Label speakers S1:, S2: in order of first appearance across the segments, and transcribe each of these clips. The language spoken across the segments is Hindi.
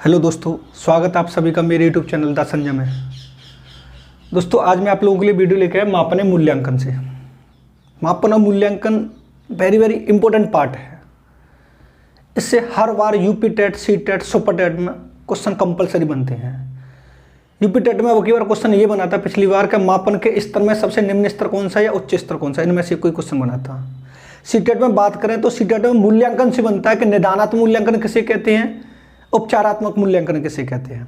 S1: हेलो दोस्तों, स्वागत है आप सभी का मेरे यूट्यूब चैनल द संजय में। दोस्तों आज मैं आप लोगों के लिए वीडियो लेकर आया मापन एवं मूल्यांकन से। मापन और मूल्यांकन वेरी इंपॉर्टेंट पार्ट है। इससे हर बार UP TET, C TET, super TET में क्वेश्चन कंपलसरी बनते हैं। यूपी टेट में अब की बार क्वेश्चन ये बना था पिछली बार का मापन के स्तर में सबसे निम्न स्तर कौन सा या उच्च स्तर कौन सा, इनमें से कोई क्वेश्चन बना था। सी टेट में बात करें तो सी टेट में मूल्यांकन से बनता है कि निदानात्मक मूल्यांकन किसे कहते हैं, उपचारात्मक मूल्यांकन किसे कहते हैं,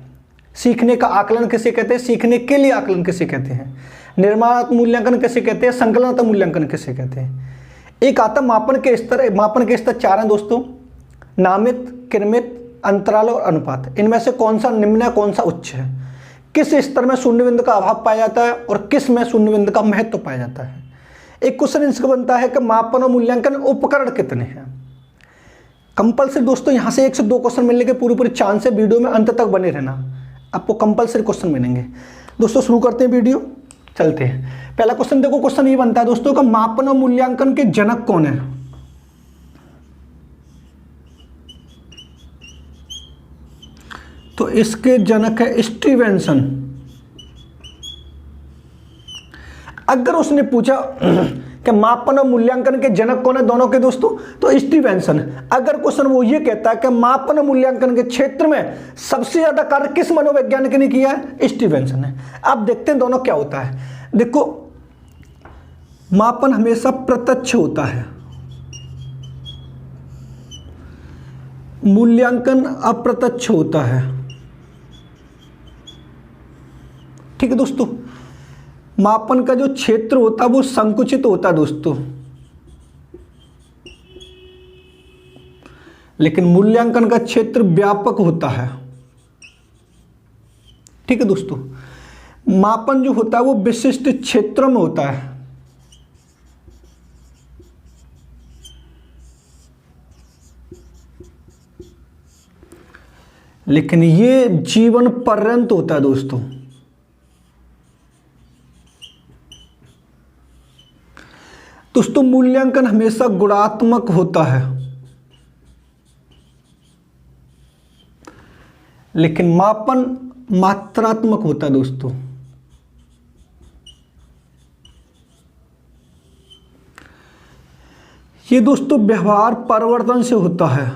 S1: सीखने का आकलन किसे कहते हैं, सीखने के लिए आकलन किसे कहते हैं, निर्माणात्मक मूल्यांकन किसे कहते हैं, संकलनात्मक मूल्यांकन किसे कहते हैं। एक आता मापन के स्तर चार हैं दोस्तों, नामित, क्रमित, अंतराल और अनुपात। इनमें से कौन सा निम्न है, कौन सा उच्च है, किस स्तर में शून्य बिंदु का अभाव पाया जाता है और किस में शून्य बिंदु का महत्व पाया जाता है। एक क्वेश्चन इसका बनता है कि मापन और मूल्यांकन उपकरण कितने हैं। कंपलसरी दोस्तों यहाँ से 1 से 2 क्वेश्चन मिलने के पूरी चांस है। वीडियो में अंत तक बने रहना, आपको कंपलसरी क्वेश्चन मिलेंगे। दोस्तों शुरू करते हैं, वीडियो चलते हैं। पहला क्वेश्चन देखो, क्वेश्चन ये बनता है दोस्तों का मापन और मूल्यांकन के जनक कौन है। तो इसके जनक है स्टीवेंसन। अगर उसने पूछा कि मापन और मूल्यांकन के जनक कौन है दोनों के दोस्तों, तो स्टीवेंसन। अगर क्वेश्चन वो ये कहता है कि मापन और मूल्यांकन के क्षेत्र में सबसे ज्यादा कार्य किस मनोवैज्ञानिक ने किया है, स्टीवेंसन ने। अब देखते हैं दोनों क्या होता है। देखो मापन हमेशा प्रत्यक्ष होता है, मूल्यांकन अप्रत्यक्ष होता है। ठीक है दोस्तों, मापन का जो क्षेत्र होता है वो संकुचित होता है दोस्तों, लेकिन मूल्यांकन का क्षेत्र व्यापक होता है। ठीक है दोस्तों, मापन जो होता है वो विशिष्ट क्षेत्रों में होता है, लेकिन ये जीवन पर्यंत होता है दोस्तों। दोस्तों मूल्यांकन हमेशा गुणात्मक होता है, लेकिन मापन मात्रात्मक होता है दोस्तों। ये दोस्तों व्यवहार परिवर्तन से होता है,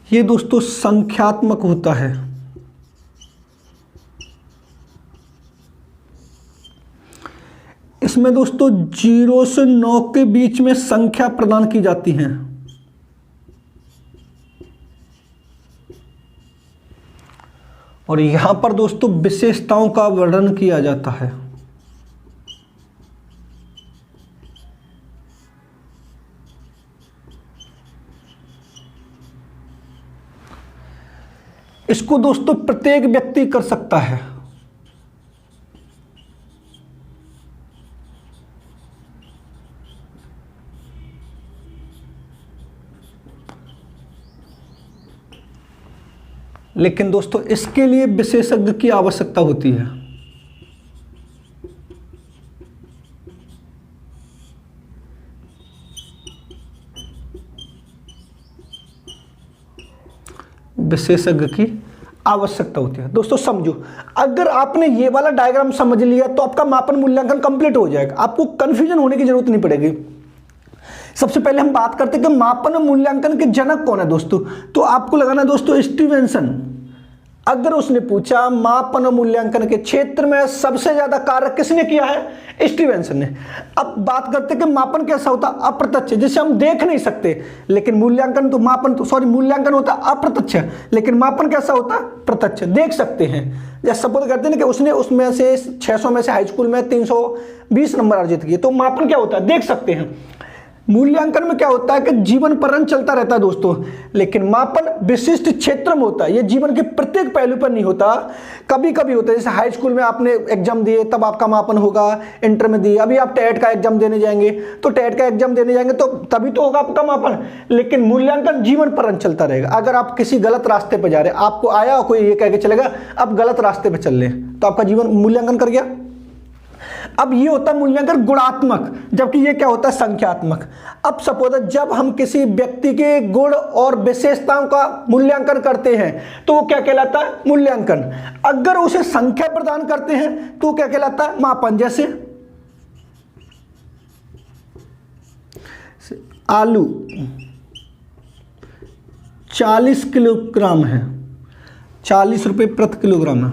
S1: ये दोस्तों संख्यात्मक होता है। इसमें दोस्तों 0 से 9 के बीच में संख्या प्रदान की जाती हैं। और यहां पर दोस्तों विशेषताओं का वर्णन किया जाता है। इसको दोस्तों प्रत्येक व्यक्ति कर सकता है। लेकिन दोस्तों इसके लिए विशेषज्ञ की आवश्यकता होती है। विशेषज्ञ की आवश्यकता होती है। दोस्तों समझो, अगर आपने ये वाला डायग्राम समझ लिया तो आपका मापन मूल्यांकन कंप्लीट हो जाएगा, आपको कंफ्यूजन होने की जरूरत नहीं पड़ेगी। सबसे पहले हम बात करते हैं कि मापन और मूल्यांकन के जनक कौन है दोस्तों। तो आपको लगाना दोस्तों स्टीवेंसन। अगर उसने पूछा मापन और मूल्यांकन के क्षेत्र में सबसे ज्यादा कार्य किसने किया है, स्टीवेंसन ने। अब बात करते हैं कि मापन कैसा होता है, अप्रत्यक्ष, जिसे हम देख नहीं सकते, लेकिन मूल्यांकन तो मूल्यांकन होता है अप्रत्यक्ष, लेकिन मापन कैसा होता है, प्रत्यक्ष, देख सकते हैं। जैसे सपोज करते हैं कि उसने उसमें से 600 में से हाई स्कूल में 320 नंबर अर्जित किए, तो मापन क्या होता है, देख सकते हैं। मूल्यांकन में क्या होता है कि जीवन पर्यंत चलता रहता है दोस्तों, लेकिन मापन विशिष्ट क्षेत्र में होता है। ये जीवन के प्रत्येक पहलू पर नहीं होता, कभी कभी होता है। जैसे हाई स्कूल में आपने एग्जाम दिए तब आपका मापन होगा, इंटर में दिए, अभी आप टेट का एग्जाम देने जाएंगे तो टेट का एग्जाम देने जाएंगे तो तभी तो होगा आपका मापन। लेकिन मूल्यांकन जीवन पर्यंत चलता रहेगा। अगर आप किसी गलत रास्ते पर जा रहे, आपको आया कोई ये कह के चलेगा अब गलत रास्ते पर चल रहे, तो आपका जीवन मूल्यांकन कर गया। अब ये होता है मूल्यांकन गुणात्मक, जबकि ये क्या होता है संख्यात्मक। अब सपोज जब हम किसी व्यक्ति के गुण और विशेषताओं का मूल्यांकन करते हैं तो वो क्या कहलाता है मूल्यांकन। अगर उसे संख्या प्रदान करते हैं तो क्या कहलाता है मापन। जैसे आलू 40 किलोग्राम है, 40 रुपए प्रति किलोग्राम है,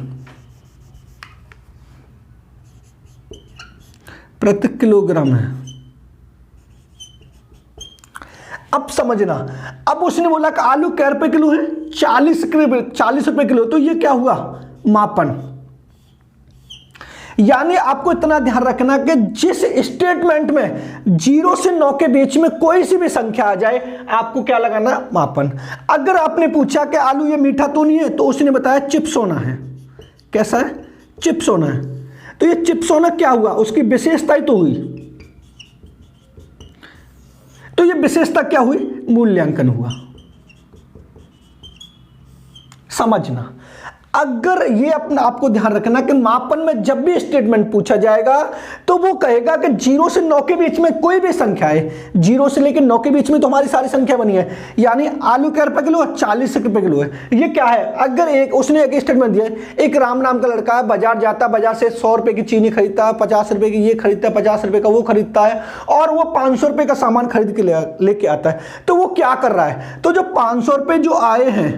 S1: प्रति किलोग्राम है। अब समझना, अब उसने बोला कि आलू कै रुपए किलो है 40 रुपए किलो, तो ये क्या हुआ मापन। यानी आपको इतना ध्यान रखना कि जिस स्टेटमेंट में 0 से 9 के बीच में कोई सी भी संख्या आ जाए आपको क्या लगाना मापन। अगर आपने पूछा कि आलू ये मीठा तो नहीं है तो उसने बताया चिप्स होना है। कैसा है चिप्स होना है, तो ये चिप्स होना क्या हुआ उसकी विशेषता ही तो हुई, तो ये विशेषता क्या हुई मूल्यांकन हुआ। समझना, अगर ये अपना आपको ध्यान रखना कि मापन में जब भी स्टेटमेंट पूछा जाएगा तो वो कहेगा कि 0 से 9 के बीच में कोई भी संख्या है, 0 से लेकर 9 के बीच में तो हमारी सारी संख्या बनी है। यानी आलू कै रुपए किलो 40 रुपए किलो है। ये क्या है, अगर उसने एक स्टेटमेंट दिया है, एक राम नाम का लड़का है, बाजार जाता है, बाजार से 100 रुपए की चीनी खरीदता है, 50 रुपए की ये खरीदता है, 50 रुपए का वो खरीदता है, और वो 500 रुपए का सामान खरीद के लेके आता है। तो वो क्या कर रहा है, तो जो 500 रुपए जो आए हैं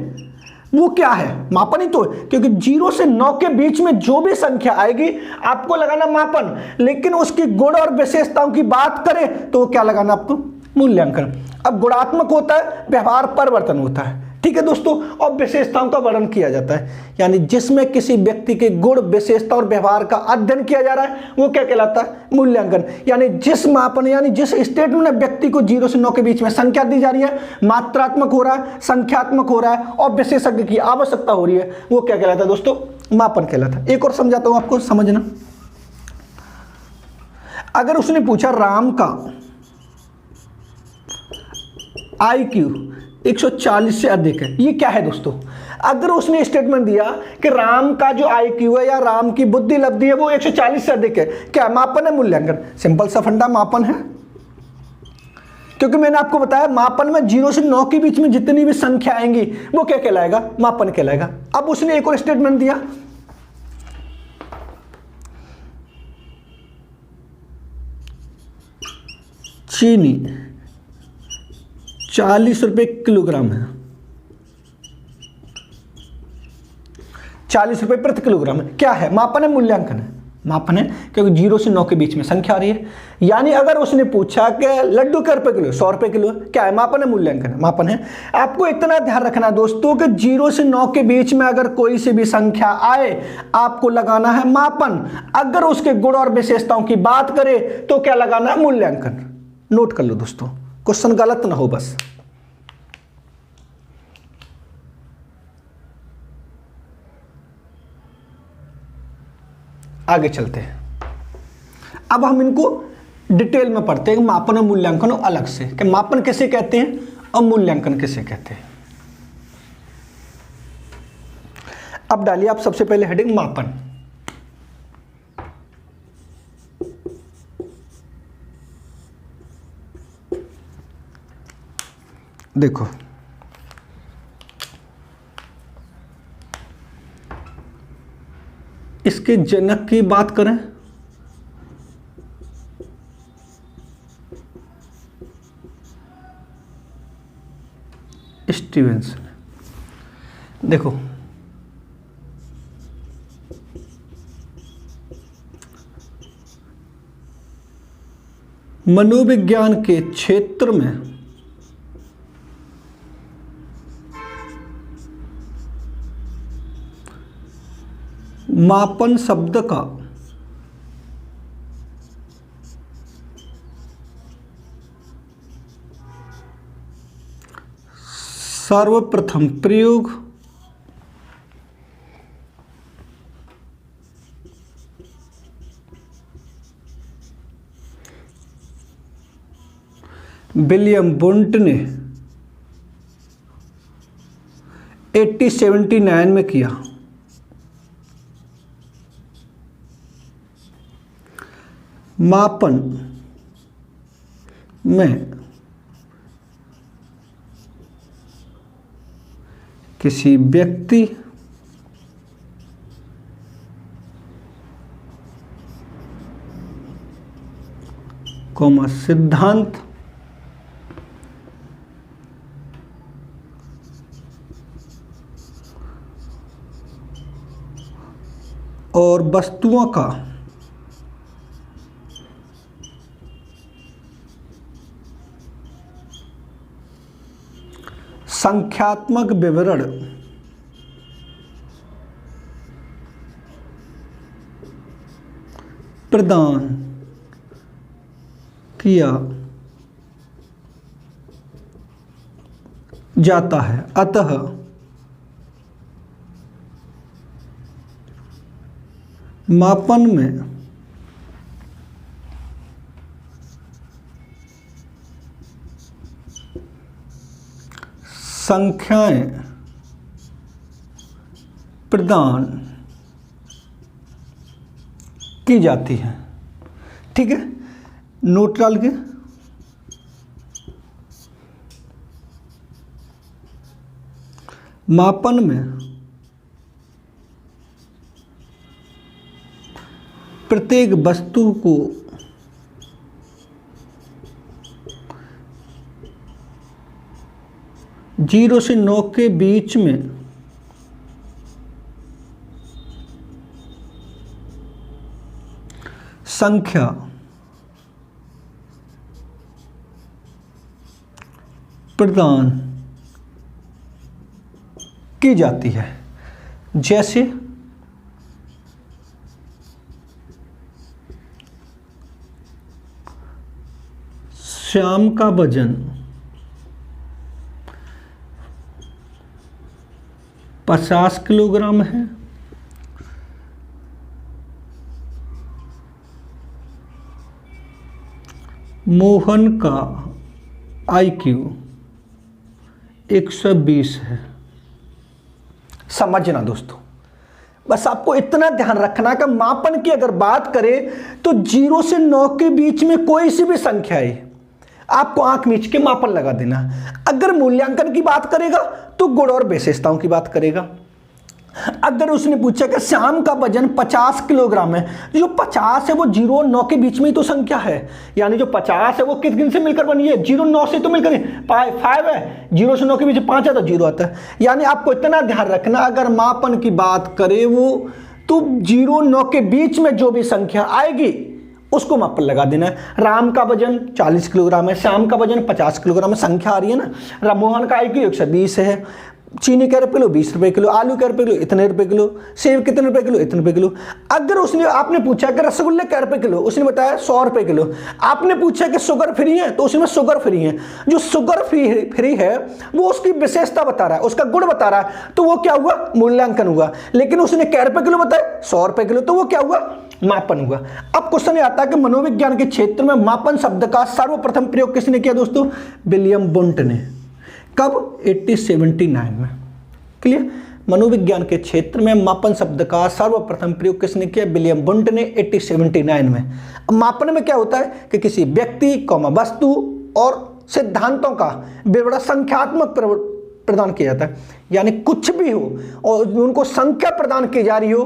S1: वो क्या है मापन ही तो है, क्योंकि 0 से 9 के बीच में जो भी संख्या आएगी आपको लगाना मापन। लेकिन उसकी गुण और विशेषताओं की बात करें तो क्या लगाना आपको मूल्यांकन। अब गुणात्मक होता है व्यवहार परिवर्तन होता है, ठीक है दोस्तों, और विशेषताओं का वर्णन किया जाता है। यानी जिसमें किसी व्यक्ति के गुण विशेषता और व्यवहार का अध्ययन किया जा रहा है वो क्या कहलाता है मूल्यांकन। यानी जिस मापन यानी जिस स्टेटमेंट में व्यक्ति को 0 से 9 के बीच में संख्या दी जा रही है, मात्रात्मक हो रहा है, संख्यात्मक हो रहा है और विशेषज्ञ की आवश्यकता हो रही है, वो क्या कहलाता है दोस्तों मापन कहलाता है। एक और समझाता हूं आपको समझना, अगर उसने पूछा राम का IQ 140 से अधिक है, ये क्या है दोस्तों। अगर उसने स्टेटमेंट दिया कि राम का जो IQ है या राम की बुद्धि लब्धि है वो 140 से अधिक है, क्या मापन है मूल्यांकन। सिंपल सा फंडा मापन है, क्योंकि मैंने आपको बताया मापन में 0 से 9 के बीच में जितनी भी संख्या आएंगी वो क्या कहलाएगा मापन कहलाएगा। अब उसने एक और स्टेटमेंट दिया, चीनी 40 रुपए किलोग्राम है, 40 रुपए प्रति किलोग्राम है, क्या है मापन है मूल्यांकन है। मापन है क्योंकि 0 से 9 के बीच में संख्या आ रही है। यानी अगर उसने पूछा कि लड्डू कै रुपए किलो 100 रुपए किलो, क्या है मापन है मूल्यांकन है, मापन है। आपको इतना ध्यान रखना दोस्तों कि 0 से 9 के बीच में अगर कोई सी भी संख्या आए आपको लगाना है मापन। अगर उसके गुण और विशेषताओं की बात करें तो क्या लगाना है मूल्यांकन। नोट कर लो दोस्तों, क्वेश्चन गलत ना हो बस। आगे चलते हैं, अब हम इनको डिटेल में पढ़ते हैं मापन और मूल्यांकन अलग से, कि मापन किसे कहते हैं और मूल्यांकन किसे कहते हैं। अब डालिए आप सबसे पहले हेडिंग मापन। देखो इसके जनक की बात करें स्टीवेंसन। देखो मनोविज्ञान के क्षेत्र में मापन शब्द का सर्वप्रथम प्रयोग विलियम वुंट ने 1879 में किया। मापन में किसी व्यक्ति कॉमा सिद्धांत और वस्तुओं का संख्यात्मक विवरण प्रदान किया जाता है। अतः मापन में संख्याएं प्रदान की जाती हैं। ठीक है, नोट डाल के मापन में प्रत्येक वस्तु को जीरो से 9 के बीच में संख्या प्रदान की जाती है। जैसे श्याम का वजन 50 किलोग्राम है, मोहन का IQ 120 है। समझना दोस्तों, बस आपको इतना ध्यान रखना कि मापन की अगर बात करें तो 0 से 9 के बीच में कोई सी भी संख्या है, आपको आंख मीच के मापन लगा देना। अगर मूल्यांकन की बात करेगा तो गुण और विशेषताओं की बात करेगा। अगर उसने पूछा कि श्याम का वजन 50 किलोग्राम है, जो 50 है वो 0 और 9 के बीच में ही तो संख्या है, यानी जो 50 है वो किस गिन से मिलकर बनी है, 0 9 से तो मिलकर 5 है, 0 से 9 के बीच 5 है तो 0 आता है। यानी आपको इतना ध्यान रखना, अगर मापन की बात करें वो तो 0 9 के बीच में जो भी संख्या आएगी उसको मापन लगा देना है। राम का वजन 40 किलोग्राम है, श्याम का वजन 50 किलोग्राम है, संख्या आ रही है ना। मोहन का IQ 120 है, चीनी कै रुपये किलो 20 रुपये किलो, आलू कै रुपये किलो इतने रुपये किलो, सेब कितने रुपये किलो इतने रुपये किलो। अगर उसने आपने पूछा कि रसगुल्ले कै रुपये किलो, उसने बताया 100 रुपये किलो। आपने पूछा कि शुगर फ्री है तो उसमें शुगर फ्री है, जो शुगर फ्री है वो उसकी विशेषता बता रहा है, उसका गुण बता रहा है, तो वो क्या हुआ, मूल्यांकन हुआ। लेकिन उसने कै रुपये किलो बताया 100 रुपये किलो, तो वो क्या हुआ, मापन हुआ। अब क्वेश्चन आता है कि मनोविज्ञान के क्षेत्र में मापन शब्द का सर्वप्रथम प्रयोग किसने किया दोस्तों, विलियम वुंट ने। कब, 1879 में। क्लियर, मनोविज्ञान के क्षेत्र में मापन शब्द का सर्वप्रथम प्रयोग किसने किया, विलियम वुंट ने 1879 में। अब मापन में क्या होता है कि किसी व्यक्ति, वस्तु और सिद्धांतों का विवरण संख्यात्मक प्रदान किया जाता है, यानी कुछ भी हो और उनको संख्या प्रदान की जा रही हो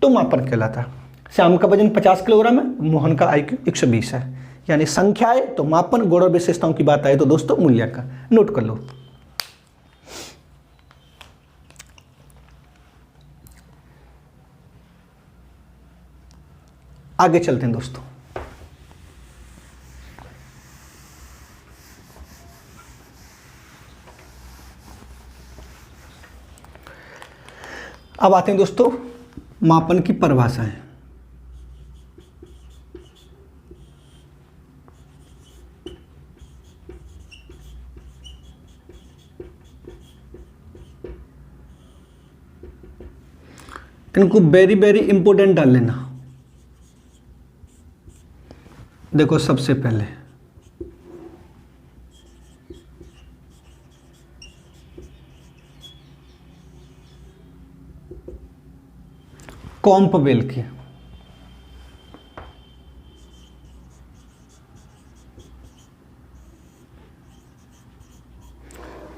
S1: तो मापन कहलाता है। श्याम का वजन 50 किलोग्राम है, मोहन का IQ 120 है, यानी संख्या है तो मापन, गुण और विशेषताओं की बात आए तो दोस्तों मूल्यांकन। नोट कर लो। आगे चलते हैं दोस्तों। अब आते हैं दोस्तों मापन की परिभाषाएं। इनको वेरी वेरी इंपॉर्टेंट डाल लेना। देखो, सबसे पहले कॉम्पवेल की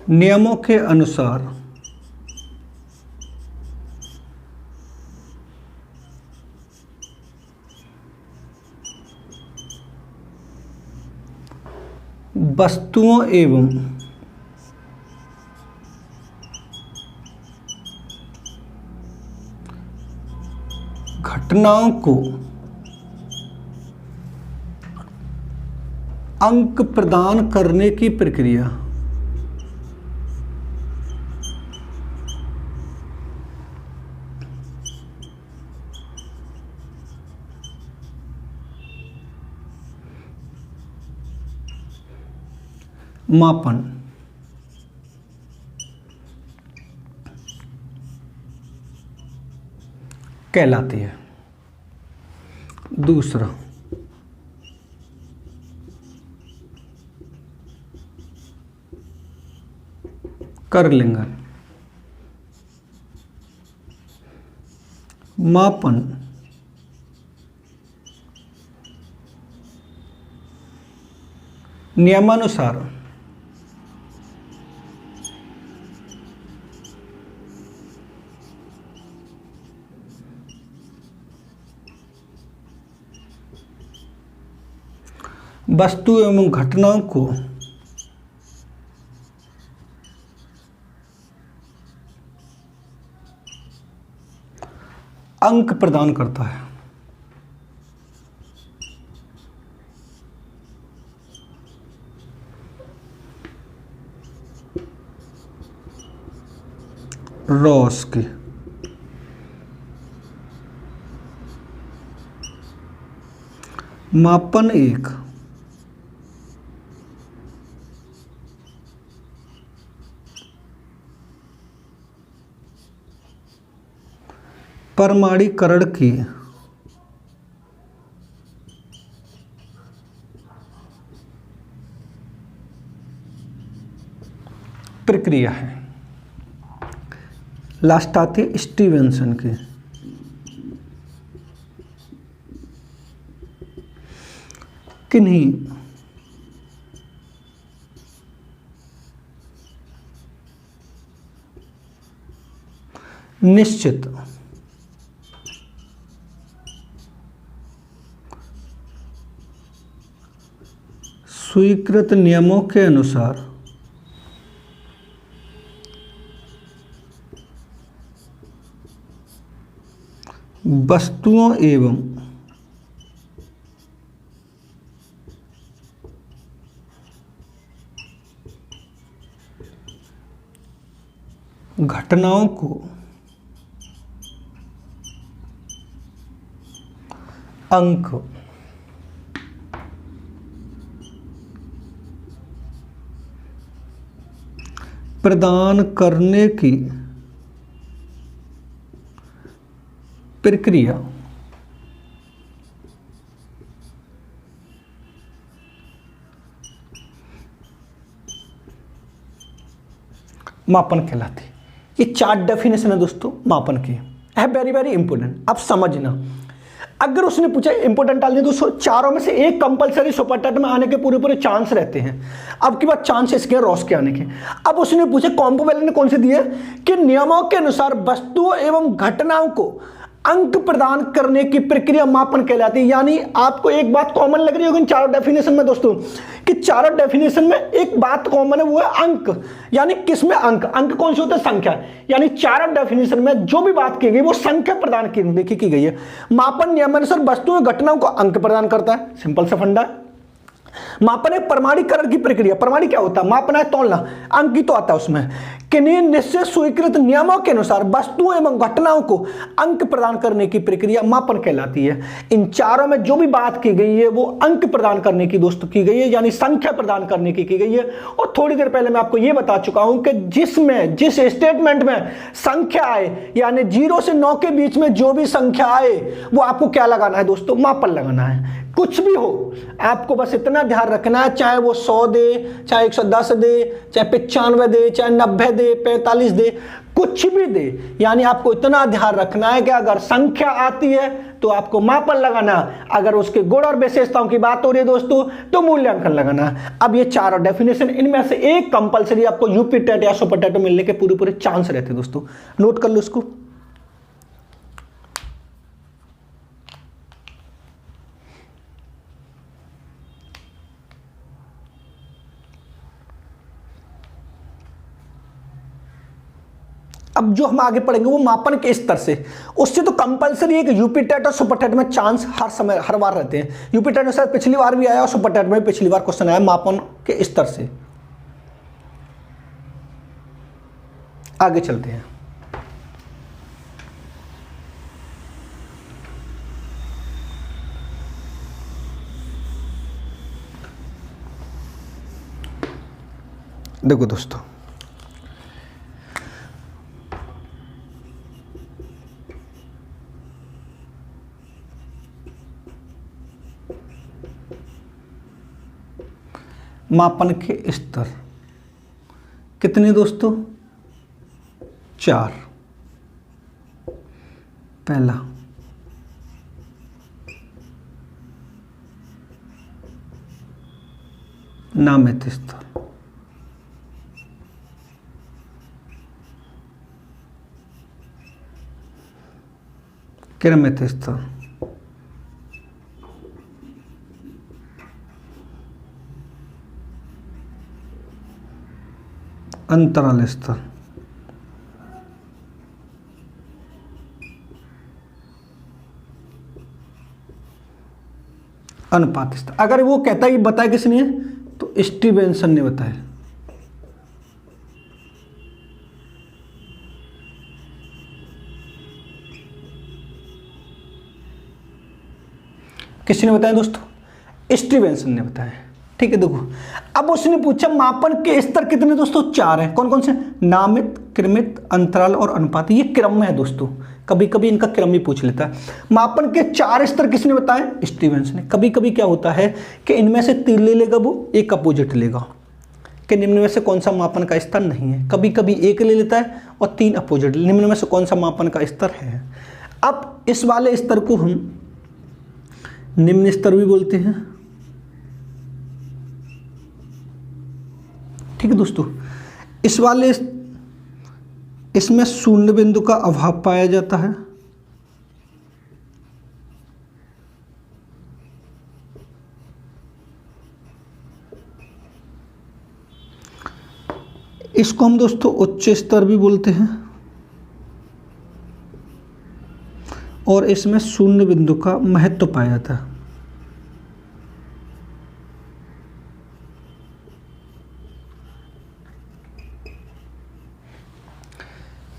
S1: नियमों के अनुसार वस्तुओं एवं घटनाओं को अंक प्रदान करने की प्रक्रिया मापन कहलाती है। दूसरा, करलिंगन। मापन नियमानुसार वस्तु एवं घटनाओं को अंक प्रदान करता है। रॉस्की। मापन एक परमाणुकरण की प्रक्रिया है। लास्ट आती है स्टीवेंसन की। किन्हीं निश्चित स्वीकृत नियमों के अनुसार वस्तुओं एवं घटनाओं को अंक प्रदान करने की प्रक्रिया मापन कहलाती है। ये 4 डेफिनेशन है दोस्तों मापन की, है वेरी वेरी इंपॉर्टेंट। आप समझना, अगर उसने पूछा इंपॉर्टेंट डालने तो चारों में से एक कंपलसरी सुपरटेट में आने के पूरे पूरे चांस रहते हैं। अब की बात चांसेस के रॉस के आने के। अब उसने पूछे कॉम्पोवेलेंट ने कौन से दिए कि नियमों के अनुसार वस्तुओं एवं घटनाओं को अंक प्रदान करने की प्रक्रिया मापन कहलाती है। यानी आपको एक बात कॉमन लग रही होगी इन चारों डेफिनेशन में दोस्तों, कि चारों डेफिनेशन में एक बात कॉमन है, वो है अंक। यानी किसमें अंक? अंक कौन से होते हैं? संख्या। यानी चारों डेफिनेशन में जो भी बात की गई वो संख्या प्रदान की गई है। मापन नियमानुसार वस्तुओं घटनाओं को अंक प्रदान करता है, सिंपल सा फंडा है। मापन है प्रमाणीकरण की प्रक्रिया। प्रमाणी क्या होता है? मापना है, तौलना। अंक ही तो आता है उसमें। किन्हीं निश्चित स्वीकृत नियमों के अनुसार वस्तुओं एवं घटनाओं को अंक प्रदान करने की प्रक्रिया मापन कहलाती है। इन चारों में जो भी बात की गई है वो अंक प्रदान करने की दोस्तों की गई है, यानी संख्या प्रदान करने की गई है। और थोड़ी देर पहले मैं आपको ये बता चुका हूं कि जिस स्टेटमेंट में संख्या आए, यानी 0 से 9 के बीच में जो भी संख्या आए वो आपको क्या लगाना है दोस्तों? मापन लगाना है। कुछ भी हो, आपको बस इतना ध्यान रखना है, चाहे वो 100 दे, चाहे 110 दे, चाहे 95 दे, चाहे 90 दे, 45 दे, कुछ भी दे, यानी आपको इतना ध्यान रखना है कि अगर संख्या आती है तो आपको मापन लगाना, अगर उसके गुण और विशेषताओं की बात हो रही है दोस्तों तो मूल्यांकन लगाना। अब ये चार डेफिनेशन, इनमें से एक कंपलसरी आपको यूपी टेट या सुपर टेट मिलने के पूरे पूरे चांस रहते हैं दोस्तों, नोट कर लो इसको। अब जो हम आगे पढ़ेंगे वो मापन के स्तर से, उससे तो कंपलसरी है कि यूपी टेट और सुपर टेट में चांस हर समय हर बार रहते हैं। यूपी टेट में शायद पिछली बार भी आया और सुपर टेट में पिछली बार क्वेश्चन आया मापन के स्तर से। आगे चलते हैं। देखो दोस्तों, मापन के स्तर कितने दोस्तों? चार। पहला नामित स्तर, क्रमित स्तर, अंतराल स्तर, अनुपात स्तर। अगर वो कहता है, बताया किसने, तो स्टीवेंसन ने बताया। किसने बताया दोस्तों? स्टीवेंसन ने बताया। ठीक है, देखो अब उसने पूछा मापन के स्तर कितने दोस्तों? चार हैं। कौन कौन से? नामित, क्रमित, अंतराल और अनुपात। ये क्रम में है दोस्तों, कभी कभी इनका क्रम ही पूछ लेता है। मापन के चार स्तर किसने बताए? स्टीवेंसन ने। कभी कभी क्या होता है कि इनमें से तीन ले लेगा वो, एक अपोजिट लेगा कि निम्न में से कौन सा मापन का स्तर नहीं है। कभी कभी एक ले लेता है और तीन अपोजिट, निम्न में से कौन सा मापन का स्तर है। अब इस वाले स्तर को हम निम्न स्तर भी बोलते हैं। ठीक है दोस्तों, इस वाले इसमें शून्य बिंदु का अभाव पाया जाता है। इसको हम दोस्तों उच्च स्तर भी बोलते हैं और इसमें शून्य बिंदु का महत्व पाया जाता है।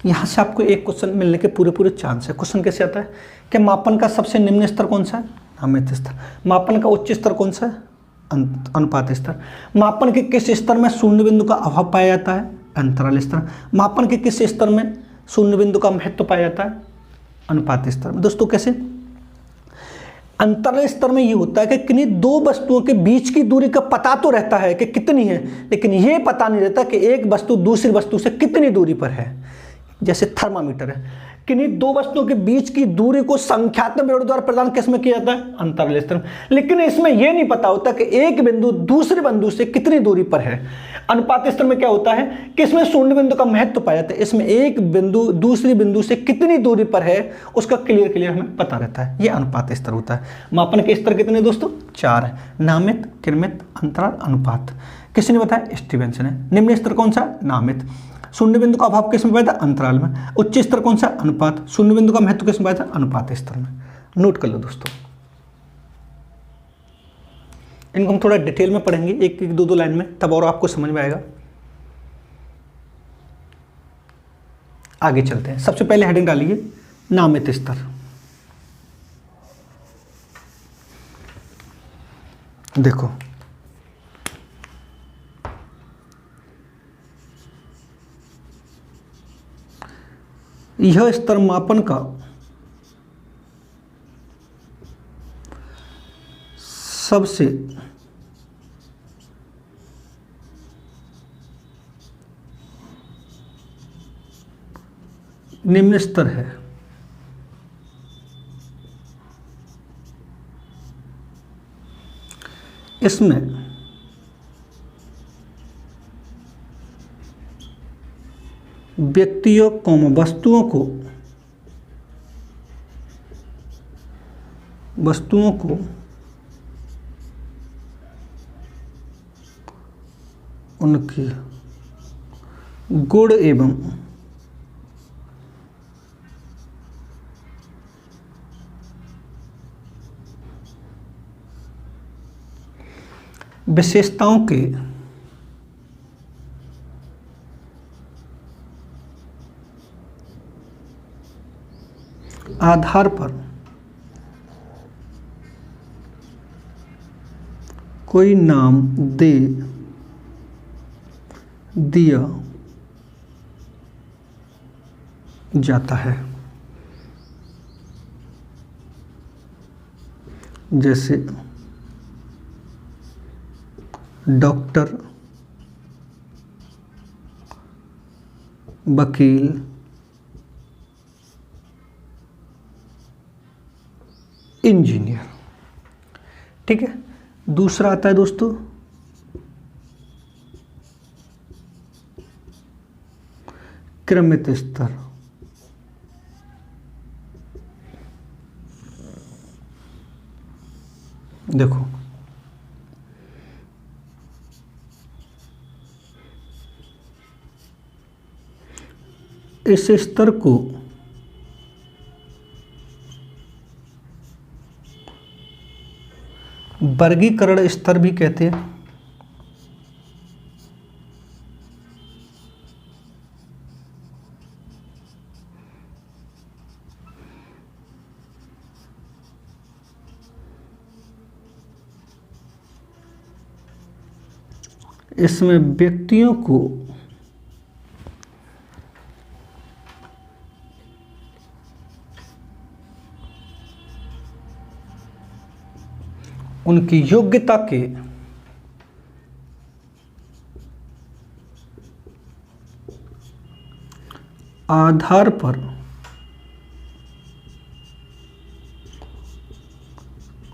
S1: यहां से आपको एक क्वेश्चन मिलने के पूरे पूरे चांस है। क्वेश्चन कैसे आता है कि मापन का सबसे निम्न स्तर कौन सा है? नामित स्तर। मापन का उच्च स्तर कौन सा है? अनुपात स्तर। मापन के किस स्तर में शून्य बिंदु का अभाव पाया जाता है? अंतराल स्तर। मापन के किस स्तर में शून्य बिंदु का महत्व पाया जाता है? अनुपात स्तर में। दोस्तों कैसे? अंतराल स्तर में ये होता है कि किन्हीं दो वस्तुओं के बीच की दूरी का पता तो रहता है कि कितनी है, लेकिन ये पता नहीं रहता कि एक वस्तु दूसरी वस्तु से कितनी दूरी पर है। जैसे थर्मामीटर है, किन्हीं दो वस्तुओं के बीच की दूरी को संख्यात्मक विवरण द्वारा प्रदान किसमें किया जाता है? अंतराल स्तर में। लेकिन इसमें यह नहीं पता होता कि एक बिंदु दूसरे बिंदु से कितनी दूरी पर है। अनुपात स्तर में क्या होता है कि इसमें शून्य बिंदु का महत्व पाया जाता है। इसमें एक बिंदु दूसरी बिंदु से कितनी दूरी पर है उसका क्लियर हमें पता रहता है। यह अनुपात स्तर होता है। मापन के स्तर कितने दोस्तों? चार है। नामित, क्रमित, अंतराल, अनुपात। किसने बताया? स्टीवेंसन ने। निम्न स्तर कौन सा? नामित। शून्य बिंदु का अभाव किस में पाया था? अंतराल में। उच्च स्तर कौन सा? अनुपात। शून्य बिंदु का महत्व किस में पाया था? अनुपात स्तर में। नोट कर लो दोस्तों, इनको हम थोड़ा डिटेल में पढ़ेंगे, एक एक दो लाइन में, तब और आपको समझ में आएगा। आगे चलते हैं। सबसे पहले हेडिंग डालिए नामित स्तर। देखो यह स्तर मापन का सबसे निम्न स्तर है। इसमें व्यक्तियों वस्तुओं को उनके गुण एवं विशेषताओं के आधार पर कोई नाम दिया जाता है। जैसे डॉक्टर, वकील, इंजीनियर। ठीक है। दूसरा आता है दोस्तों क्रमित स्तर। देखो इस स्तर को वर्गीकरण स्तर भी कहते हैं। इसमें व्यक्तियों को उनकी योग्यता के आधार पर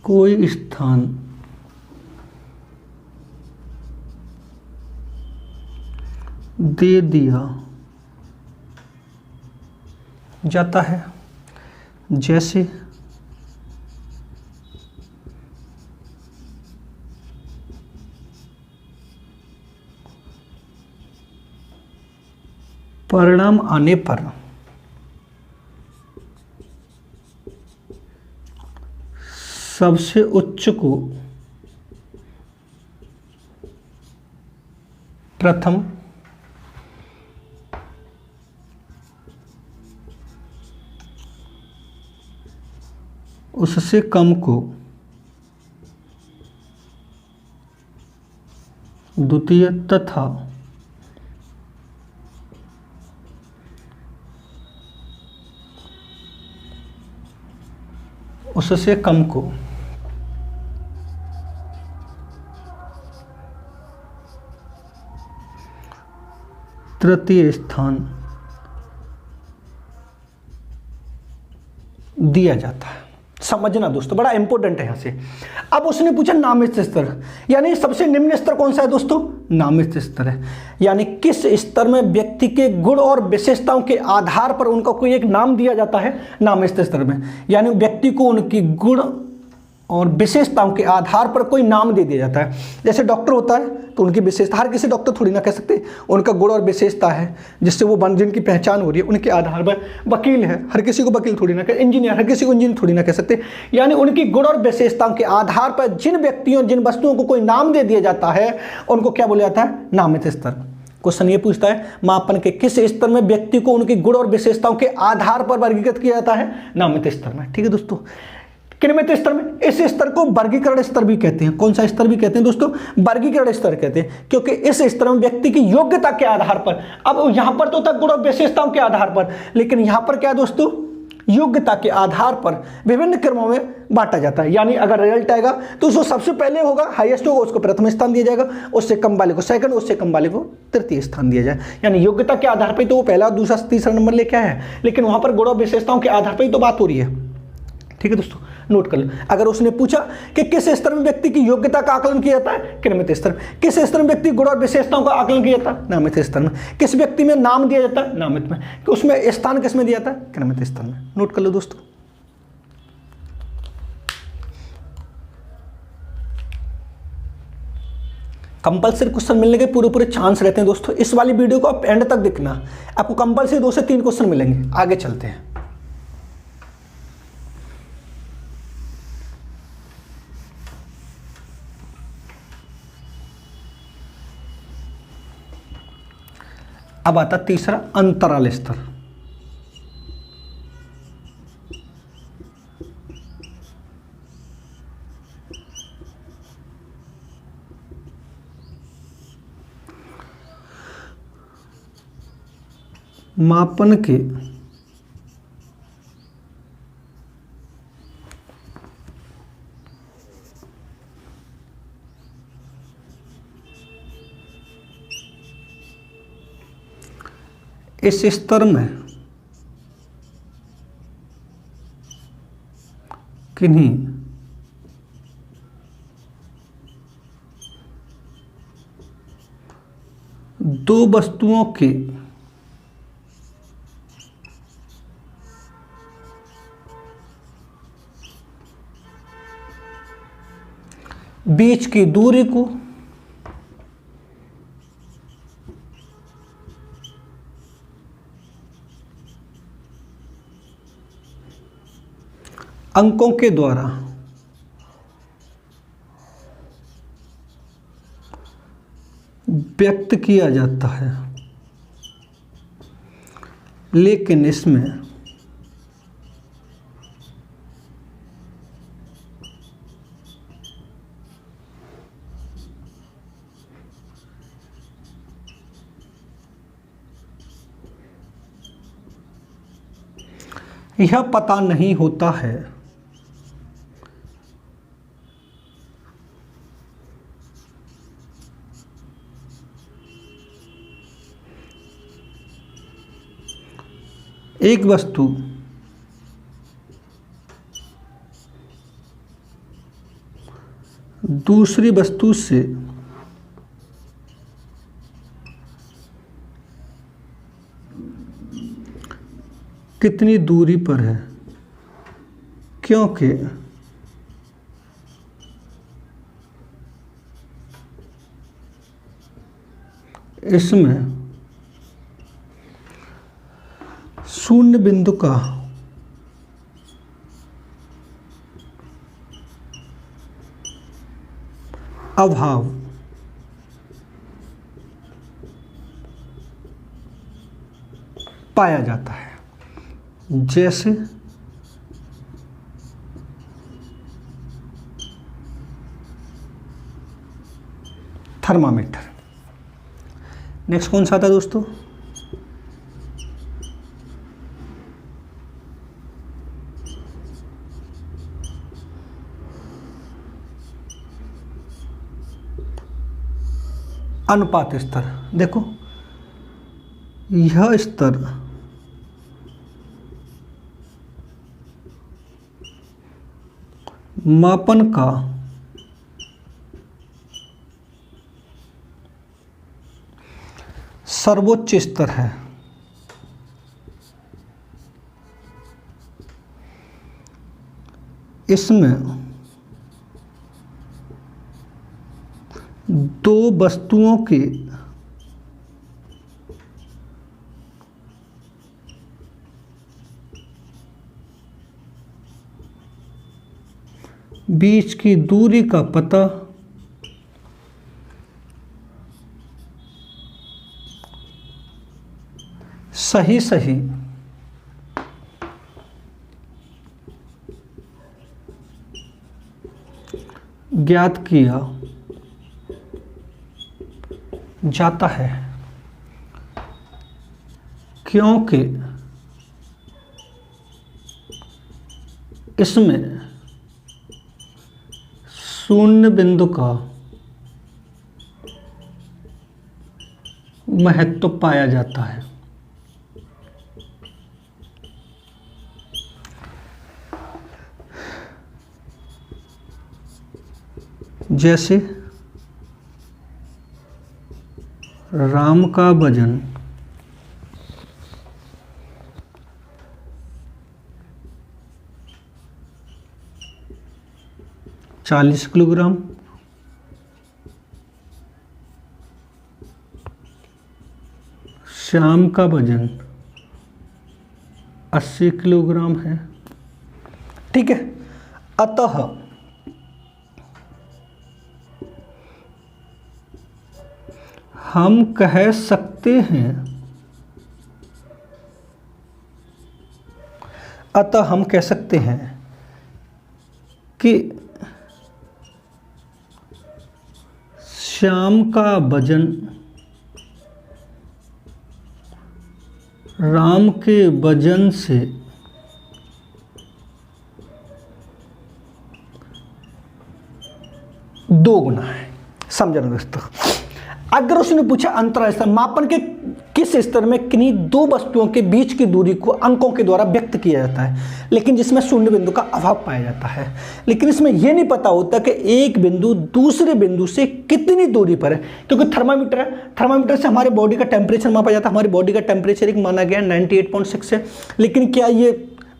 S1: कोई स्थान दे दिया जाता है। जैसे परिणाम आने पर सबसे उच्च को प्रथम, उससे कम को द्वितीय तथा उससे कम को तृतीय स्थान दिया जाता है। समझना दोस्तों, बड़ा इंपॉर्टेंट है यहां से। अब उसने पूछा नामित स्तर, यानी सबसे निम्न स्तर कौन सा है दोस्तों? नामित स्तर है। यानी किस स्तर में व्यक्ति के गुण और विशेषताओं के आधार पर उनका कोई एक नाम दिया जाता है? नामित स्तर में। यानी व्यक्ति को उनकी गुण और विशेषताओं के आधार पर कोई नाम दे दिया जाता है। जैसे डॉक्टर होता है तो उनकी विशेषता, हर किसी डॉक्टर थोड़ी ना कह सकते, उनका गुण और विशेषता है जिससे वो जिनकी पहचान हो रही है उनके आधार पर। वकील है, हर किसी को वकील थोड़ी ना कह, इंजीनियर हर किसी को इंजीनियर थोड़ी ना कह सकते। यानी उनकी गुण और विशेषताओं के आधार पर जिन व्यक्तियों जिन वस्तुओं को कोई नाम दे दिया जाता है उनको क्या बोला जाता है? नामित स्तर। क्वेश्चन ये पूछता है मापन के किस स्तर में व्यक्ति को उनके गुण और विशेषताओं के आधार पर वर्गीकृत किया जाता है? नामित स्तर में। ठीक है दोस्तों। किनमित स्तर में, इस स्तर को वर्गीकरण स्तर भी कहते हैं। कौन सा स्तर भी कहते हैं दोस्तों? वर्गीकरण स्तर कहते हैं, क्योंकि इस स्तर में व्यक्ति की योग्यता के आधार पर, अब यहां पर तो था गुण और विशेषताओं के आधार पर, लेकिन यहां पर क्या है दोस्तों? योग्यता के आधार पर विभिन्न क्रमों में बांटा जाता है। यानी अगर रिजल्ट आएगा तो जो सबसे पहले होगा, हाईएस्ट होगा, उसको प्रथम स्थान दिया जाएगा, उससे कम वाले को सेकंड, उससे कम वाले को तृतीय स्थान दिया जाए। यानी योग्यता के आधार पर तो वो पहला, दूसरा, तीसरा नंबर लेके आया है, लेकिन वहां पर गुण और विशेषताओं के आधार पर ही तो बात हो रही है। ठीक है दोस्तों, नोट कर लो। अगर उसने पूछा कि किस स्तर में व्यक्ति की योग्यता का आकलन किया जाता है, क्रमित स्तर में। किस स्तर में व्यक्ति गुण और विशेषताओं का आकलन किया जाता है, नामित स्तर में। किस व्यक्ति में नाम दिया जाता है, नामित में। उसमें स्थान किस में दिया जाता है, क्रमित स्तर में। नोट कर लो दोस्तों। कंपल्सरी क्वेश्चन मिलने के पूरे पूरे चांस रहते हैं दोस्तों। इस वाली वीडियो को आप एंड तक देखना, आपको कंपल्सरी 2 से 3 क्वेश्चन मिलेंगे। आगे चलते हैं। अब आता तीसरा, अंतराल स्तर। मापन के इस स्तर में किन्हीं दो वस्तुओं के बीच की दूरी को अंकों के द्वारा व्यक्त किया जाता है, लेकिन इसमें यह पता नहीं होता है एक वस्तु दूसरी वस्तु से कितनी दूरी पर है, क्योंकि इसमें शून्य बिंदु का अभाव पाया जाता है। जैसे थर्मामीटर। नेक्स्ट कौन सा था दोस्तों, अनुपात स्तर। देखो यह स्तर मापन का सर्वोच्च स्तर है। इसमें दो वस्तुओं के बीच की दूरी का पता सही सही ज्ञात किया जाता है, क्योंकि इसमें शून्य बिंदु का महत्व पाया जाता है। जैसे राम का वजन 40 किलोग्राम, श्याम का वजन 80 किलोग्राम है। ठीक है, अतः हम कह सकते हैं, अतः हम कह सकते हैं कि श्याम का वजन राम के वजन से दो गुना है। समझना दोस्तों, अगर उसने पूछा अंतराल स्तर मापन के किस स्तर में किन्हीं दो वस्तुओं के बीच की दूरी को अंकों के द्वारा व्यक्त किया जाता है, लेकिन जिसमें शून्य बिंदु का अभाव पाया जाता है, लेकिन इसमें यह नहीं पता होता कि एक बिंदु दूसरे बिंदु से कितनी दूरी पर है। क्योंकि थर्मामीटर है, थर्मामीटर से हमारे बॉडी का टेम्परेचर मापा जाता है। हमारी बॉडी का टेम्परेचर एक माना गया 98.6 है, लेकिन क्या ये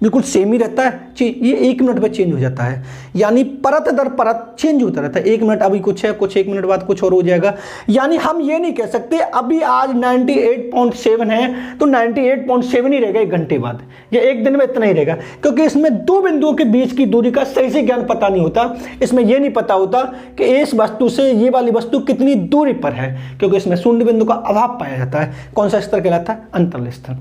S1: बिल्कुल सेम ही रहता है? ये 1 मिनट में चेंज हो जाता है, यानी परत दर परत चेंज होता रहता है। 1 मिनट अभी कुछ है, कुछ 1 मिनट बाद कुछ और हो जाएगा। यानी हम ये नहीं कह सकते अभी आज 98.7 है तो 98.7 ही रहेगा 1 घंटे बाद या 1 दिन में इतना ही रहेगा, क्योंकि इसमें दो बिंदुओं के बीच की दूरी का सही से ज्ञान पता नहीं होता। इसमें यह नहीं पता होता कि इस वस्तु से ये वाली वस्तु कितनी दूरी पर है, क्योंकि इसमें शून्य बिंदु का अभाव पाया जाता है। कौन सा स्तर कहलाता है? अंतराल स्तर,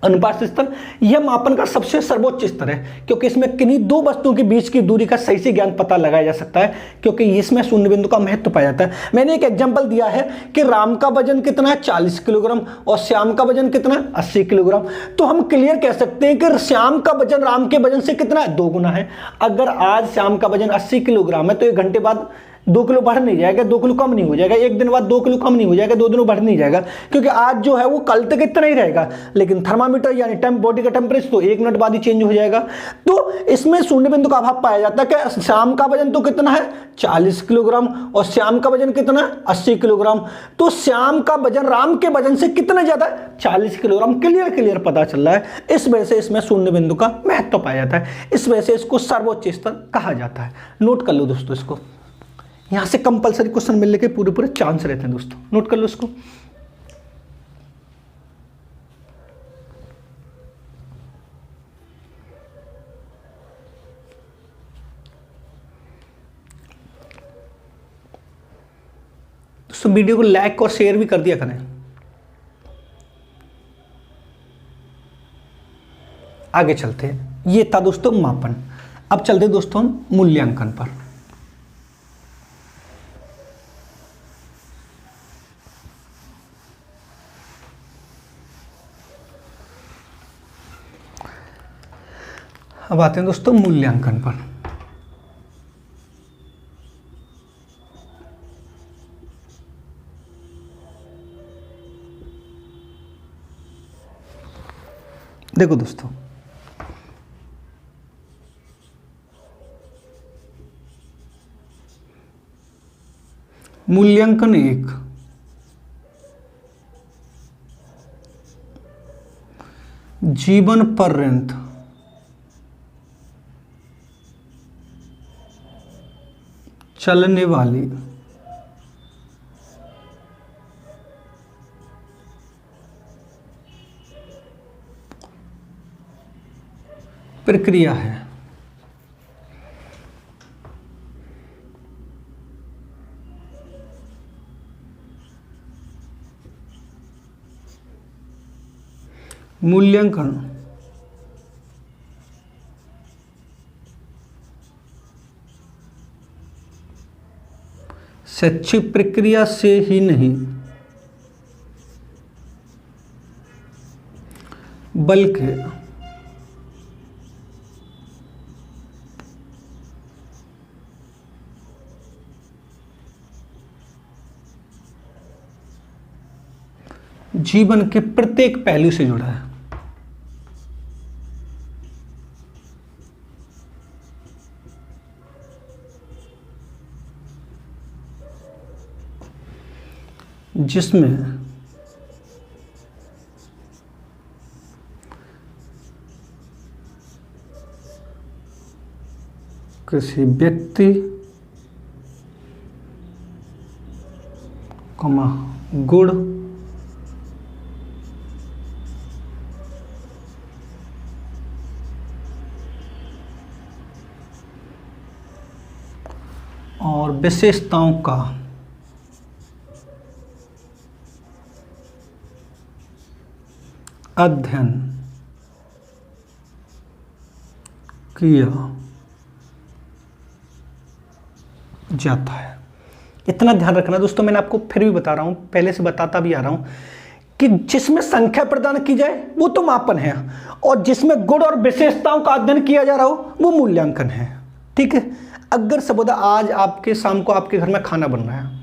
S1: अनुपात स्तर। यह मापन का सबसे सर्वोच्च स्तर है, क्योंकि इसमें किन्हीं दो वस्तुओं के बीच की दूरी का सही से ज्ञान पता लगाया जा सकता है, क्योंकि इसमें शून्य बिंदु का महत्व पाया जाता है। मैंने एक एग्जांपल दिया है कि राम का वजन कितना है? 40 किलोग्राम और श्याम का वजन कितना है? 80 किलोग्राम। तो हम क्लियर कह सकते हैं कि श्याम का वजन राम के वजन से कितना है? 2 गुना है। अगर आज श्याम का वजन 80 किलोग्राम है तो 1 घंटे बाद 2 किलो बढ़ नहीं जाएगा, 2 किलो कम नहीं हो जाएगा, 1 दिन बाद 2 किलो कम नहीं हो जाएगा, 2 दिनों बढ़ नहीं जाएगा, क्योंकि आज जो है वो कल तक इतना ही रहेगा। लेकिन थर्मामीटर यानी बॉडी का टेम्परेचर तो 1 मिनट बाद ही चेंज हो जाएगा। तो इसमें शून्य बिंदु का अभाव पाया जाता है कि श्याम का वजन तो कितना है? 40 किलोग्राम और श्याम का वजन कितना है? 80 किलोग्राम। तो श्याम का वजन राम के वजन से कितना ज्यादा है? 40 किलोग्राम। क्लियर पता चल रहा है। इस वजह से इसमें शून्य बिंदु का महत्व पाया जाता है, इस वजह से इसको सर्वोच्च स्तर कहा जाता है। नोट कर लो दोस्तों, इसको यहां से कंपलसरी क्वेश्चन मिलने के पूरे चांस रहते हैं दोस्तों, नोट कर लो इसको। दोस्तों वीडियो को लाइक और शेयर भी कर दिया करें। आगे चलते हैं, ये था दोस्तों मापन। अब चलते दोस्तों हम मूल्यांकन पर। अब आते हैं दोस्तों मूल्यांकन पर। देखो दोस्तों, मूल्यांकन एक जीवन पर्यंत चलने वाली प्रक्रिया है। मूल्यांकन शैक्षिक प्रक्रिया से ही नहीं बल्कि जीवन के प्रत्येक पहलू से जुड़ा है। जिसमें किसी व्यक्ति, गुण, और विशेषताओं का अध्ययन किया जाता है। इतना ध्यान रखना दोस्तों, मैंने आपको फिर भी बता रहा हूं, पहले से बताता भी आ रहा हूं कि जिसमें संख्या प्रदान की जाए वो तो मापन है, और जिसमें गुण और विशेषताओं का अध्ययन किया जा रहा हो वो मूल्यांकन है। ठीक है। अगर सबदा आज आपके शाम को आपके घर में खाना बन रहा है,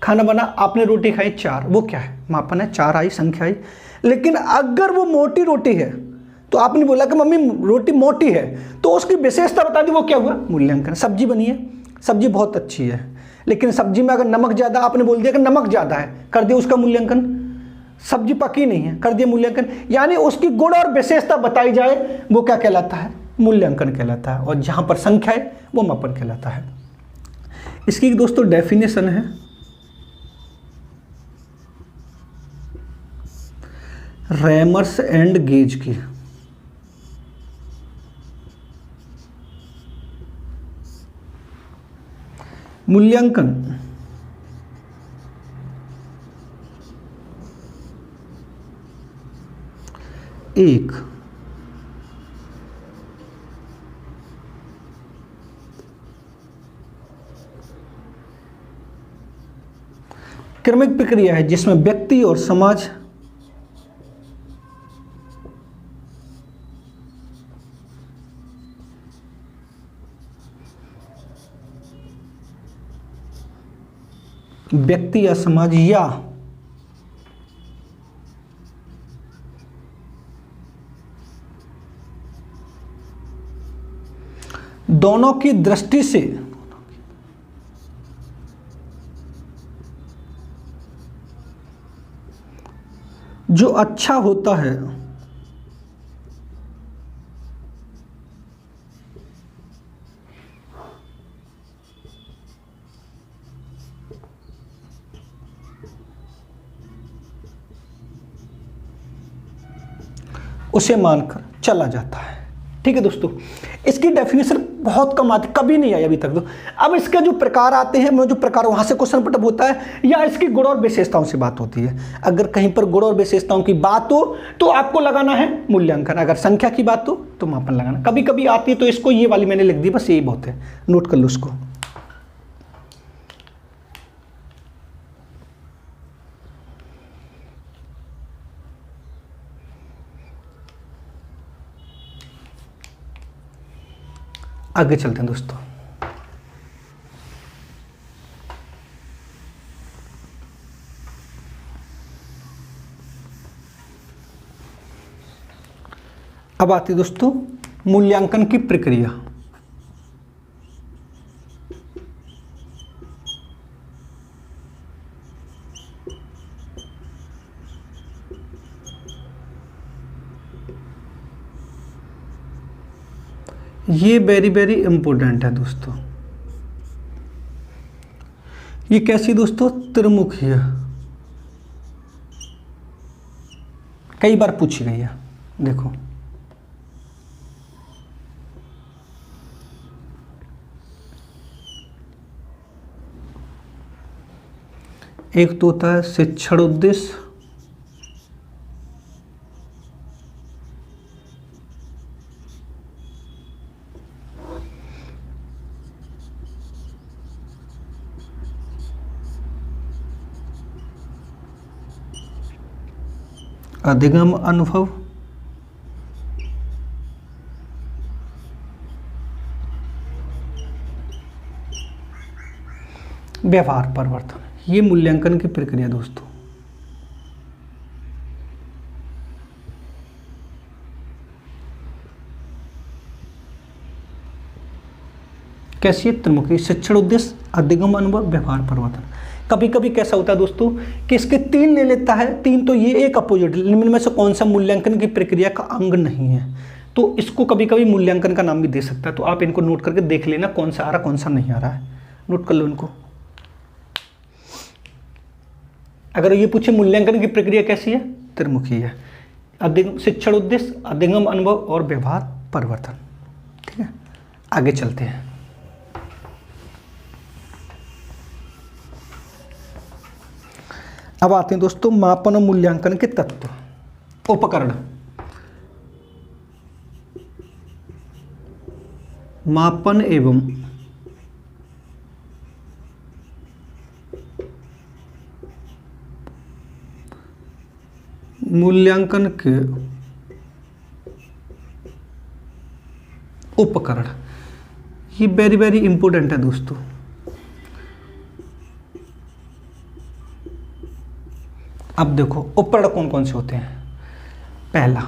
S1: खाना बना, आपने रोटी खाई 4, वो क्या है? मापन है, 4 आई, संख्या आई। लेकिन अगर वो मोटी रोटी है तो आपने बोला कि मम्मी रोटी मोटी है, तो उसकी विशेषता बता दी, वो क्या हुआ? मूल्यांकन। सब्जी बनी है, सब्जी बहुत अच्छी है, लेकिन सब्जी में अगर नमक ज़्यादा, आपने बोल दिया कि नमक ज़्यादा है, कर दिया उसका मूल्यांकन। सब्जी पकी नहीं है, कर दिया मूल्यांकन। यानी उसकी गुण और विशेषता बताई जाए, वो क्या कहलाता है? मूल्यांकन कहलाता है। और जहाँ पर संख्या है वो मापन कहलाता है। इसकी दोस्तों डेफिनेशन है, रैमर्स एंड गेज की। मूल्यांकन एक क्रमिक प्रक्रिया है जिसमें व्यक्ति और समाज या समाज या दोनों की दृष्टि से जो अच्छा होता है उसे मानकर चला जाता है। ठीक है दोस्तों, इसकी डेफिनेशन बहुत कम आती, कभी नहीं आई अभी तक। तो अब इसके जो प्रकार आते हैं, जो प्रकार वहां से क्वेश्चन पुटअप होता है, या इसकी गुण और विशेषताओं से बात होती है। अगर कहीं पर गुण और विशेषताओं की बात हो तो आपको लगाना है मूल्यांकन, अगर संख्या की बात हो तो मापन लगाना। कभी कभी आती है तो इसको, ये वाली मैंने लिख दी, बस यही बहुत है, नोट कर लो उसको। आगे चलते हैं दोस्तों। अब आती है दोस्तों मूल्यांकन की प्रक्रिया। ये वेरी वेरी इंपॉर्टेंट है दोस्तों। ये कैसी दोस्तों? त्रिमुखी है, कई बार पूछी गई है। देखो, एक तो होता है शिक्षण उद्देश्य, अधिगम अनुभव, व्यवहार परिवर्तन। ये मूल्यांकन की प्रक्रिया दोस्तों। कैसी है? त्रिमुखी। शिक्षण उद्देश्य, अधिगम, अनुभव, व्यवहार, परिवर्तन। कभी कभी कैसा होता है दोस्तों कि इसके 3 ले लेता है, 3 तो ये एक अपोजिट, निम्न में से कौन सा मूल्यांकन की प्रक्रिया का अंग नहीं है, तो इसको कभी कभी मूल्यांकन का नाम भी दे सकता है। तो आप इनको नोट करके देख लेना कौन सा आ रहा कौन सा नहीं आ रहा है, नोट कर लो इनको। अगर ये पूछे मूल्यांकन की प्रक्रिया कैसी है, त्रिमुखी है। शिक्षण उद्देश्य, अधिगम, अनुभव और व्यवहार, परिवर्तन। ठीक है, आगे चलते हैं। अब आते हैं दोस्तों मापन और मूल्यांकन के तत्व। उपकरण, मापन एवं मूल्यांकन के उपकरण, ये वेरी वेरी इंपॉर्टेंट है दोस्तों। अब देखो उपकरण कौन कौन से होते हैं। पहला,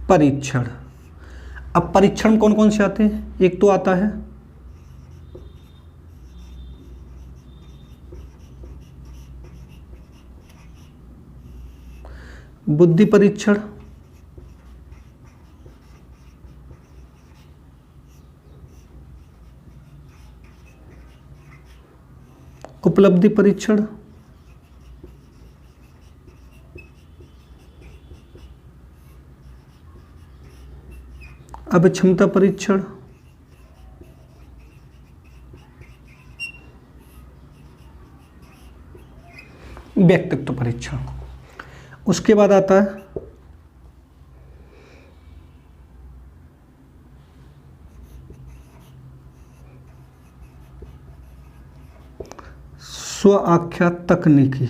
S1: परीक्षण। अब परीक्षण कौन कौन से आते हैं? एक तो आता है बुद्धि परीक्षण, उपलब्धि परीक्षण, अभिक्षमता परीक्षण, व्यक्तित्व परीक्षण। उसके बाद आता है स्व आख्या तकनीकी।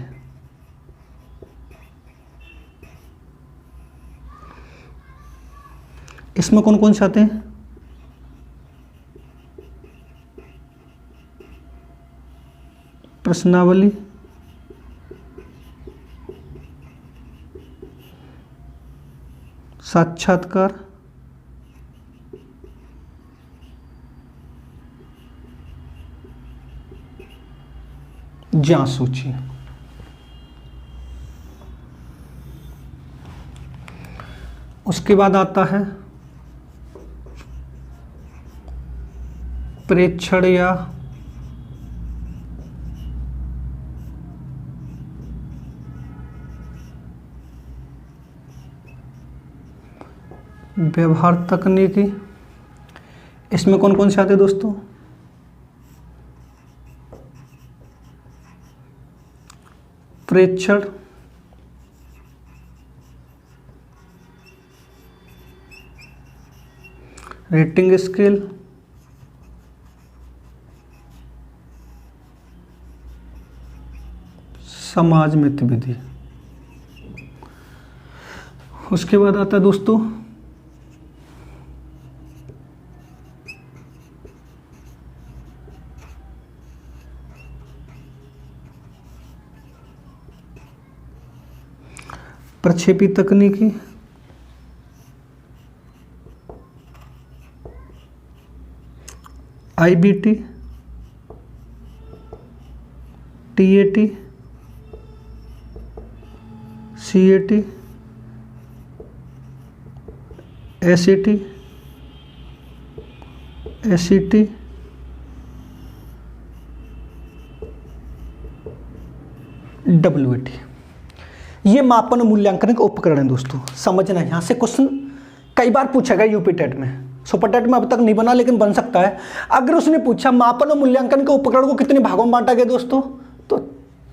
S1: इसमें कौन कौन से आते हैं? प्रश्नावली, साक्षात्कार, जांच सूची। उसके बाद आता है प्रेक्षण या व्यवहार तकनीकी। इसमें कौन कौन से आते हैं दोस्तों? प्रेक्षण, रेटिंग स्केल, समाज मित्र विधि। उसके बाद आता है दोस्तों प्रक्षेपी तकनीकी, IBT, TAT, CAT, SAT, SET, WAT। ये मापन और मूल्यांकन के उपकरण है दोस्तों, समझना। यहाँ से क्वेश्चन कई बार पूछा गया यूपी टेट में, सुपर टेट में अब तक नहीं बना लेकिन बन सकता है। अगर उसने पूछा मापन और मूल्यांकन के उपकरण को कितने भागों में बांटा गया दोस्तों, तो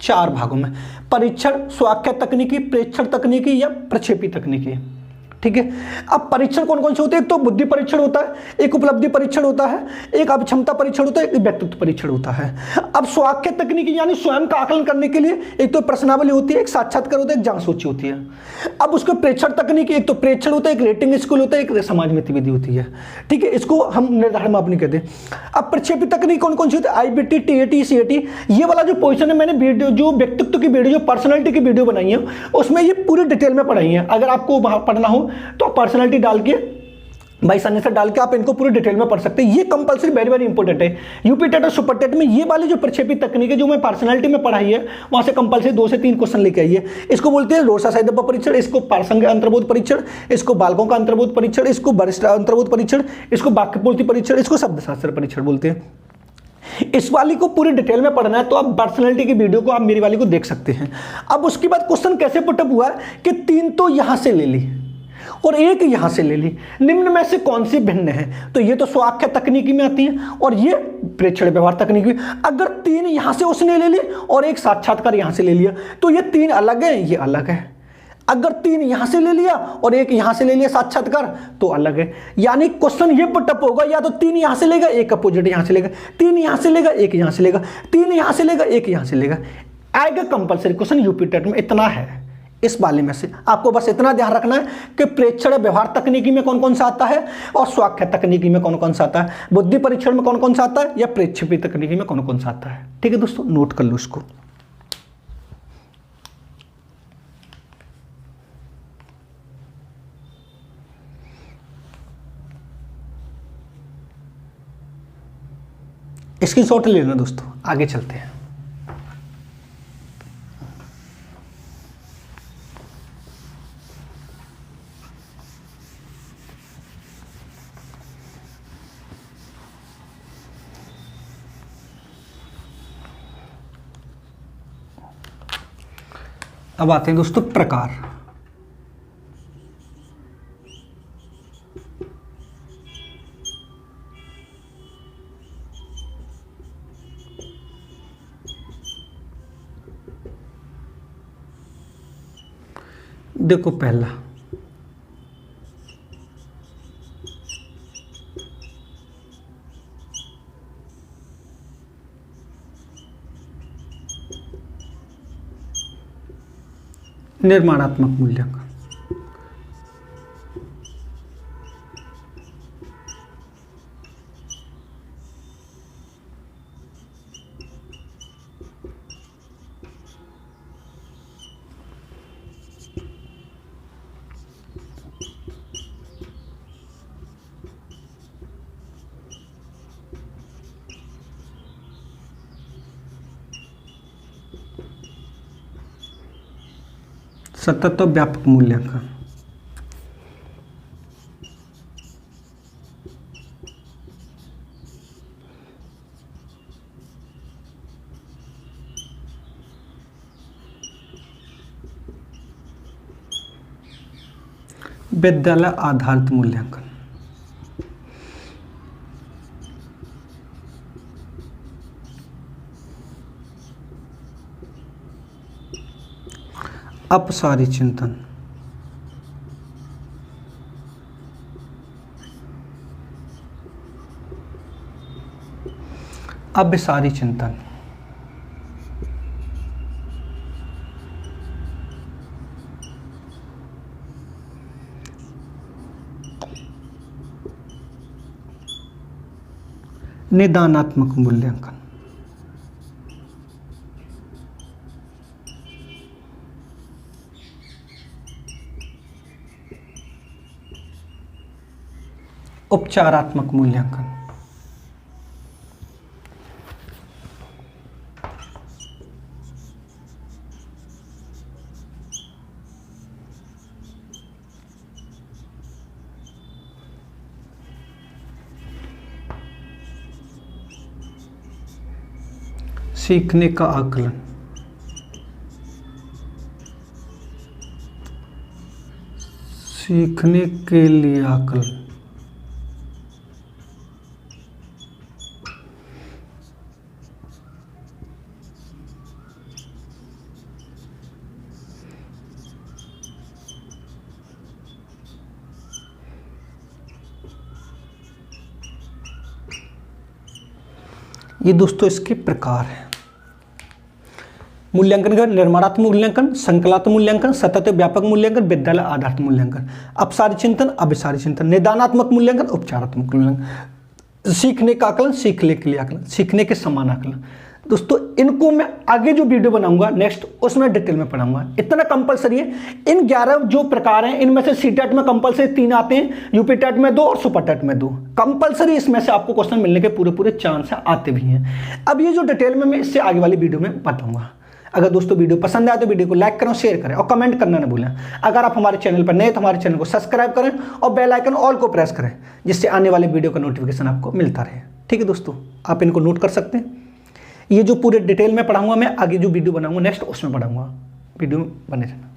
S1: 4 भागों में। परीक्षण, स्वाख्या तकनीकी, प्रेक्षण तकनीकी या प्रक्षेपी तकनीकी। ठीक है। अब परीक्षण कौन कौन से होते हैं? एक तो बुद्धि परीक्षण होता है, एक उपलब्धि परीक्षण होता है, एक अभिक्षमता परीक्षण होता है, एक व्यक्तित्व परीक्षण होता है। अब स्वाक्य तकनीकी यानी स्वयं का आकलन करने के लिए एक तो प्रश्नावली होती है, एक साक्षात्कार होता है, एक जांच सूची होती है। अब उसके प्रेक्षण तकनीकी, एक तो प्रेक्षण होता है, एक रेटिंग स्कूल होता है, एक समाज में गतिविधि होती है, ठीक है। इसको हम निर्धारण मापनी कहते हैं। अब प्रक्षेपित तकनीक कौन कौन सी होती है? IBT, TAT, CAT। ये वाला जो क्वेश्चन है मैंने वीडियो, जो व्यक्तित्व की वीडियो, जो पर्सनैलिटी की वीडियो बनाई है उसमें ये पूरी डिटेल में पढ़ाई है। अगर आपको वहां पढ़ना हो तो पर्सनैलिटी डाल के, भाई सन्यासा डाल के आप इनको पूरी डिटेल में पढ़ सकते हैं। ये कंपलसरी वेरी वेरी इंपॉर्टेंट है। यूपी टेट और सुपर टेट में ये वाली जो प्रक्षेपित तकनीक है जो मैं पर्सनैलिटी में पढ़ाई है वहां से कंपलसरी 2 से 3 क्वेश्चन लेके आइए। इसको बोलते हैं रोसा साहित्य परीक्षण, इसको प्रासंगिक अंतर्बोध परीक्षण, इसको बालकों का अंतर्बोध परीक्षण, इसको वरिष्ठ अंतर्बोध परीक्षण, इसको वाक्यपूर्ति परीक्षण, इसको शब्दशास्त्र परीक्षण बोलते हैं। इस वाली को पूरी डिटेल में पढ़ना है तो आप पर्सनैलिटी की वीडियो को आप मेरी वाली को देख सकते हैं। अब उसके बाद क्वेश्चन कैसे पुटअप हुआ कि 3 तो यहां से ले ली और 1 यहां से ले ली, निम्न में से कौन सी भिन्न है? तो ये तो स्वाक्य तकनीकी में आती है और ये प्रेक्षण व्यवहार तकनीकी। अगर 3 यहां से उसने ले ली और 1 साक्षात्कार यहां से ले लिया तो ये 3 अलग है, ये अलग है। अगर 3 यहां से ले लिया और 1 यहां से ले लिया साक्षात्कार तो अलग है। यानी क्वेश्चन ये पुटअप होगा, या तो 3 यहां से लेगा, 1 अपोजिट यहां से लेगा, 3 यहां से लेगा, 1 यहां से लेगा, 3 यहां से लेगा, 1 यहां से लेगा। आएगा कंपलसरी क्वेश्चन यूपी टेट में। इतना है इस वाले में से। आपको बस इतना ध्यान रखना है कि प्रेक्षण व्यवहार तकनीकी में कौन कौन सा आता है और स्वाक्य तकनीकी में कौन कौन सा आता है, बुद्धि परीक्षण में कौन कौन सा आता है, या प्रेक्षेपित तकनीकी में कौन कौन सा आता है। ठीक है दोस्तों, नोट कर लो इसको। स्क्रीनशॉट ले लेना दोस्तों, आगे चलते हैं। अब आते हैं दोस्तों प्रकार। देखो पहला निर्माणात्मक मूल्यांकन। सतत और व्यापक मूल्यांकन। विद्यालय आधारित मूल्यांकन। अपसारी चिंतन। अभिसारी चिंतन। निदानात्मक मूल्यांकन। उपचारात्मक मूल्यांकन। सीखने का आकलन। सीखने के लिए आकलन। ये दोस्तों इसके प्रकार हैं। मूल्यांकन का निर्माणात्मक मूल्यांकन, संकलात्मक मूल्यांकन, सतत व्यापक मूल्यांकन, विद्यालय आधारित मूल्यांकन, अपसारी चिंतन, अभिसारी चिंतन, निदानात्मक मूल्यांकन, उपचारात्मक मूल्यांकन, सीखने का आकलन, सीखने के लिए आकलन, सीखने के समान आकलन। दोस्तों इनको मैं आगे जो वीडियो बनाऊंगा नेक्स्ट उसमें डिटेल में पढ़ाऊंगा। इतना कंपलसरी है। इन 11 जो प्रकार हैं इनमें से सीटेट में कंपलसरी 3 आते हैं, यूपी टेट में 2 और सुपर टेट में 2 कंपलसरी। इसमें से आपको क्वेश्चन मिलने के पूरे चांस है, आते भी हैं। अब ये जो डिटेल में मैं इससे आगे वाली वीडियो में बताऊंगा। अगर दोस्तों वीडियो पसंद आए तो वीडियो को लाइक करें, शेयर करें और कमेंट करना ना भूलें। अगर आप हमारे चैनल पर नए तो हमारे चैनल को सब्सक्राइब करें और बेल आइकन ऑल को प्रेस करें, जिससे आने वाले वीडियो का नोटिफिकेशन आपको मिलता रहे। ठीक है दोस्तों, आप इनको नोट कर सकते हैं। ये जो पूरे डिटेल में पढ़ाऊंगा मैं, आगे जो वीडियो बनाऊंगा नेक्स्ट उसमें पढ़ाऊंगा। वीडियो बने रहना।